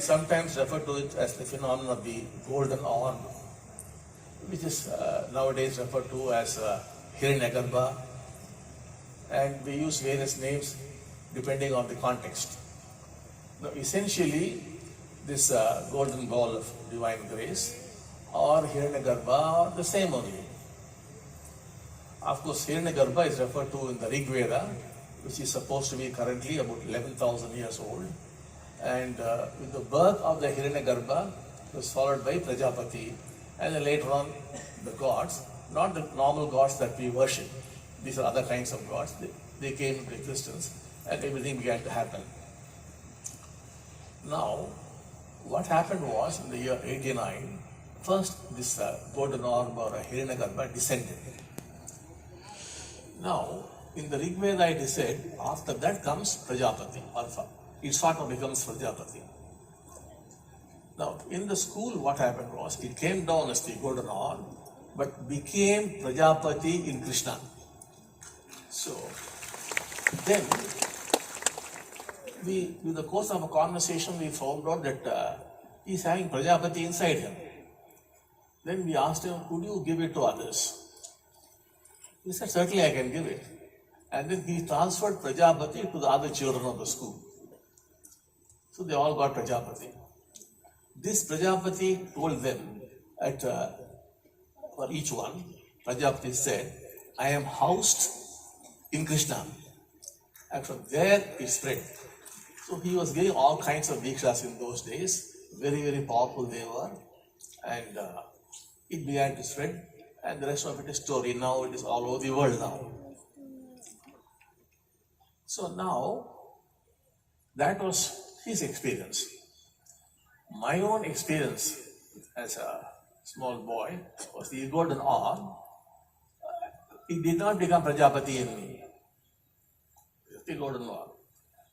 sometimes refer to it as the phenomenon of the golden orb, which is nowadays referred to as Hiranyagarbha, and we use various names depending on the context. Now, essentially, this golden ball of divine grace or Hiranyagarbha are the same only. Of course, Hiranyagarbha is referred to in the Rig Veda, which is supposed to be currently about 11,000 years old. And with the birth of the Hiranyagarbha, it was followed by Prajapati, and then later on the gods, not the normal gods that we worship. These are other kinds of gods. They came into existence and everything began to happen. Now, what happened was in the year 89, first this golden orb or Hiranyagarbha descended. Now, in the Rig Veda it is said, after that comes Prajapati, or it sort of becomes Prajapati. Now, in the school what happened was, it came down as the golden orb, but became Prajapati in Krishna. So, then, in the course of a conversation, we found out that he's having Prajapati inside him. Then we asked him, could you give it to others? He said, certainly I can give it. And then he transferred Prajapati to the other children of the school. So they all got Prajapati. This Prajapati told them that for each one, Prajapati said, I am housed in Krishna. And from there it spread. So he was giving all kinds of dikshas in those days. Very, very powerful they were. And it began to spread. And the rest of it is story. Now it is all over the world now. So now, that was his experience. My own experience as a small boy was the golden orb. It did not become Prajapati in me. The golden orb.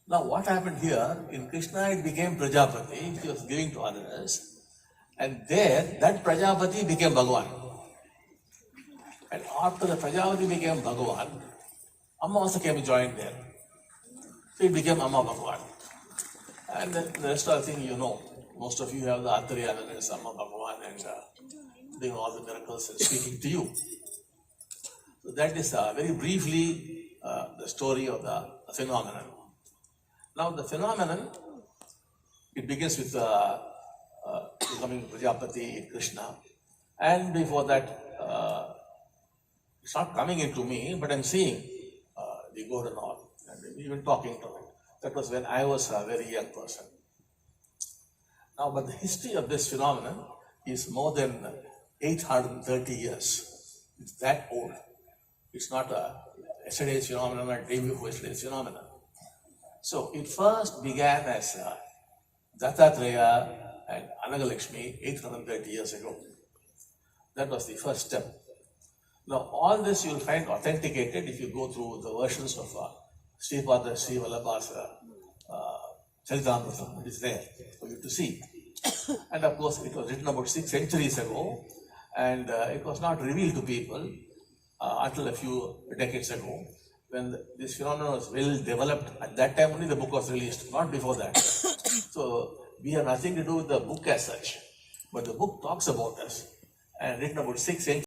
Now what happened here, in Krishna it became Prajapati, which he was giving to others. And there, that Prajapati became Bhagavan. And after the Prajapati became Bhagavan, Amma also came and joined there. So it became Amma Bhagavan. And then the rest of the thing you know. Most of you have the Atariyana as Amma Bhagavan and doing all the miracles and speaking to you. So that is very briefly the story of the phenomenon. Now the phenomenon, it begins with becoming Prajapati in Krishna. And before that, it's not coming into me, but I'm seeing the golden orb and even talking to it. That was when I was a very young person. Now, but the history of this phenomenon is more than 830 years. It's that old. It's not a yesterday's phenomenon or day before yesterday's phenomenon. So it first began as Dattatreya and Anagalakshmi 830 years ago. That was the first step. Now, all this you will find authenticated if you go through the versions of Sripada Sri Vallabha's Charitamrita. It is there for you to see. And of course, it was written about 6 centuries ago, and it was not revealed to people until a few decades ago, when this phenomenon was well developed. At that time only the book was released, not before that. So we have nothing to do with the book as such, but the book talks about us and written about 6 centuries.